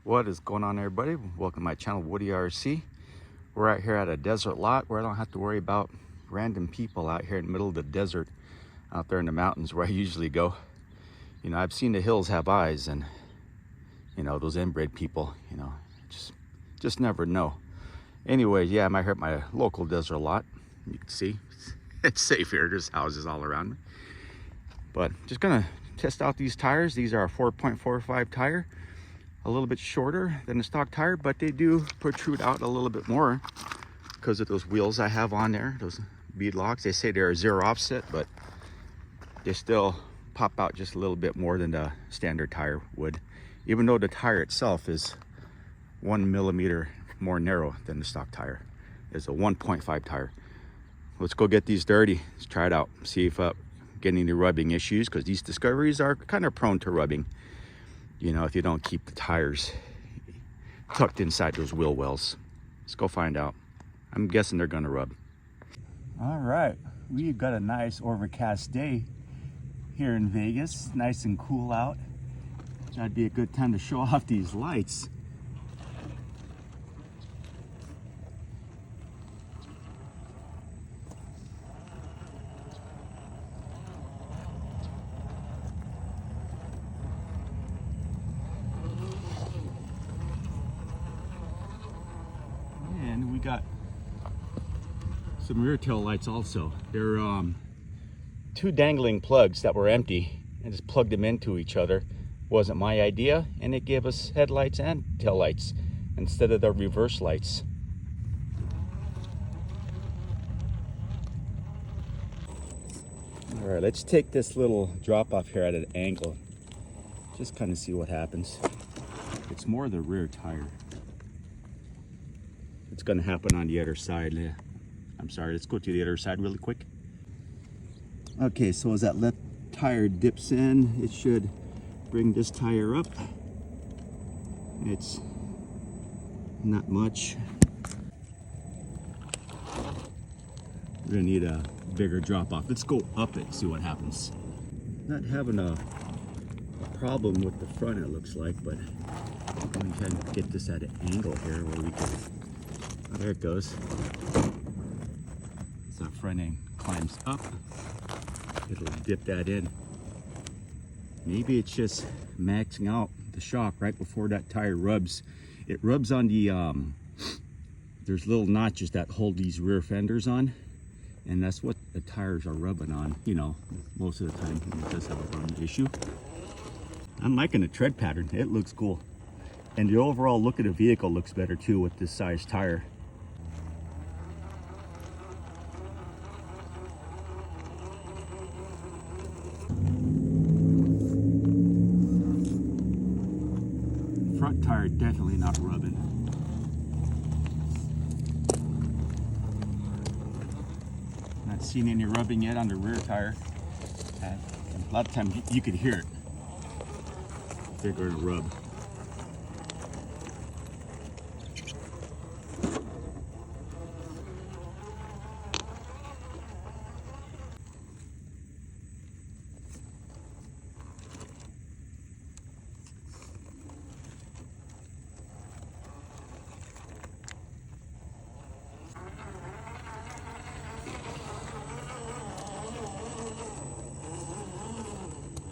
What is going on, everybody? Welcome to my channel, Woody RC. We're out here at a desert lot where I don't have to worry about random people out here in the middle of the desert, out there in the mountains where I usually go. You know, I've seen the hills have eyes, and you know, those inbred people, you know, just never know. Anyway, yeah, I'm out here at my local desert lot. You can see it's safe here. There's houses all around me. But just gonna test out these tires. These are a 4.45 tire. A little bit shorter than the stock tire, but they do protrude out a little bit more because of those wheels I have on there, those bead locks. They say they're zero offset, but they still pop out just a little bit more than the standard tire would, even though the tire itself is 1 millimeter more narrow than the stock tire. It's a 1.5 tire. Let's go get these dirty. Let's try it out, see if getting any rubbing issues, because these Discoveries are kind of prone to rubbing, you know, if you don't keep the tires tucked inside those wheel wells. Let's go find out. I'm guessing they're gonna rub. All right, we've got a nice overcast day here in Vegas. Nice and cool out. That'd be a good time to show off these lights. And we got some rear tail lights also. They're two dangling plugs that were empty. I just plugged them into each other. Wasn't my idea, and it gave us headlights and tail lights instead of the reverse lights. All right, let's take this little drop off here at an angle. Just kind of see what happens. It's more the rear tire. It's going to happen on the other side. I'm sorry, let's go to the other side really quick. Okay, so as that left tire dips in, it should bring this tire up. It's not much. We're going to need a bigger drop off. Let's go up it, see what happens. Not having a problem with the front, it looks like, but I'm going to try and get this at an angle here where we can. Oh, there it goes. So that front end climbs up. It'll dip that in. Maybe it's just maxing out the shock right before that tire rubs. It rubs on the, there's little notches that hold these rear fenders on, and that's what the tires are rubbing on, you know, most of the time. It does have a run issue. I'm liking the tread pattern. It looks cool. And the overall look of the vehicle looks better too with this size tire. Front tire definitely not rubbing. Not seen any rubbing yet on the rear tire. A lot of times you could hear it. They're going to rub.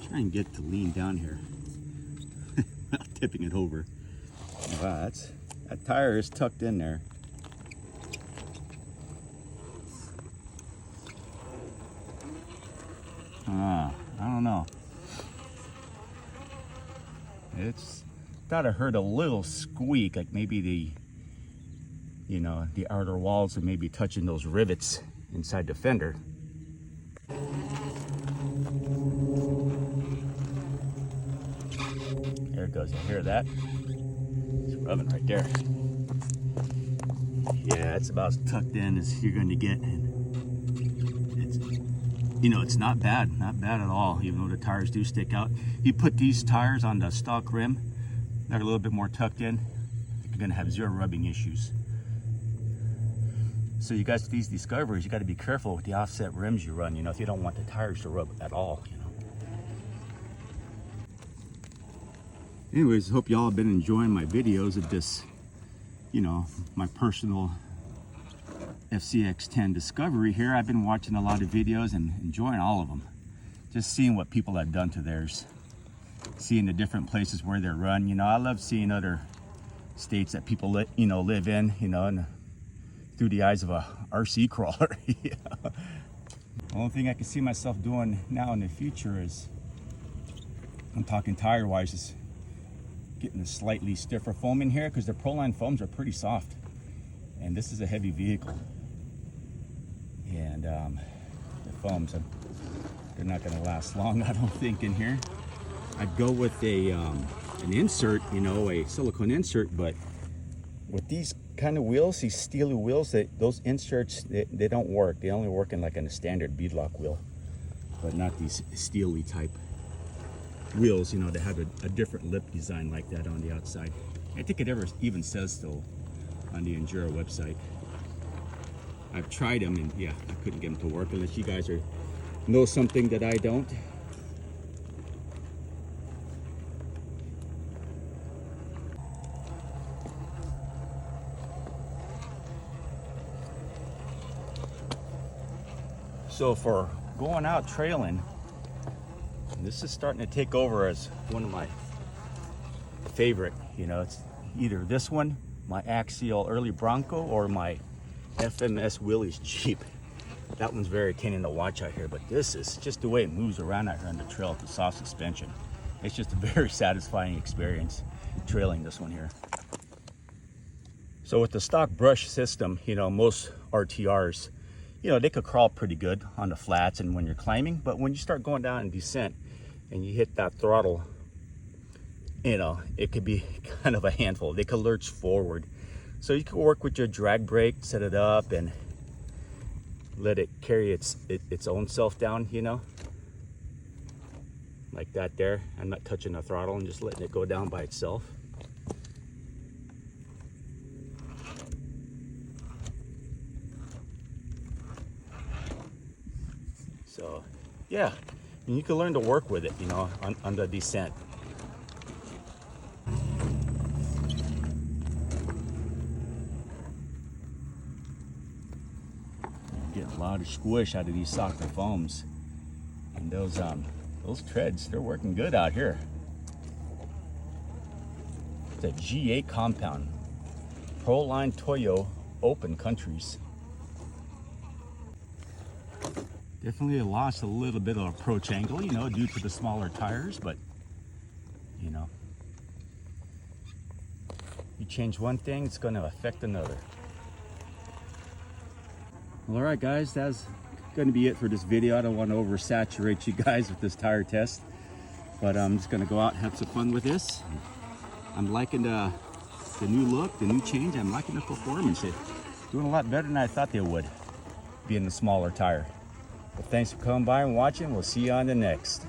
Try and get to lean down here. Not tipping it over. Wow, that tire is tucked in there. I don't know. It's thought I heard a little squeak, like maybe the, you know, the outer walls are maybe touching those rivets inside the fender. There it goes. You hear that? It's rubbing right there. Yeah, it's about as tucked in as you're going to get. And it's, you know, it's not bad at all, even though the tires do stick out. You put these tires on the stock rim, they're a little bit more tucked in, you're going to have zero rubbing issues. So you guys, these Discoveries, you got to be careful with the offset rims you run, you know, if you don't want the tires to rub at all, you know. Anyways, hope y'all have been enjoying my videos of this, you know, my personal Fcx10 discovery here. I've been watching a lot of videos and enjoying all of them. Just seeing what people have done to theirs. Seeing the different places where they're run. You know, I love seeing other states that people live in, you know, and through the eyes of a RC crawler. Yeah. The only thing I can see myself doing now in the future is, I'm talking tire wise, is getting a slightly stiffer foam in here, because the Proline foams are pretty soft, and this is a heavy vehicle, and the foams, they're not going to last long, I don't think, in here. I'd go with a an insert, you know, a silicone insert, but with these kind of wheels, these steely wheels, those inserts, they don't work. They only work in like in a standard beadlock wheel, but not these steely type wheels, you know, that have a different lip design like that on the outside. I think it even says so on the Enduro website. I've tried them, and yeah, I couldn't get them to work unless you guys know something that I don't. So for going out trailing, this is starting to take over as one of my favorite. You know, it's either this one, my Axial Early Bronco, or my FMS Willys Jeep. That one's very entertaining to watch out here, but this is just the way it moves around out here on the trail with the soft suspension. It's just a very satisfying experience trailing this one here. So with the stock brush system, you know, most RTRs, you know, they could crawl pretty good on the flats and when you're climbing, but when you start going down in descent and you hit that throttle, you know, it could be kind of a handful. They could lurch forward. So you can work with your drag brake, set it up, and let it carry its own self down, you know, like that there. I'm not touching the throttle and just letting it go down by itself. So yeah, and you can learn to work with it, you know, on the descent. Get a lot of squish out of these softer foams, and those treads, they're working good out here. It's a G8 compound, Proline Toyo open countries. Definitely lost a little bit of approach angle, you know, due to the smaller tires, but you know, you change one thing, it's going to affect another. Well, all right, guys, that's going to be it for this video. I don't want to oversaturate you guys with this tire test, but I'm just going to go out and have some fun with this. I'm liking the new look, the new change. I'm liking the performance. It's doing a lot better than I thought they would, being the smaller tire. Well, thanks for coming by and watching. We'll see you on the next.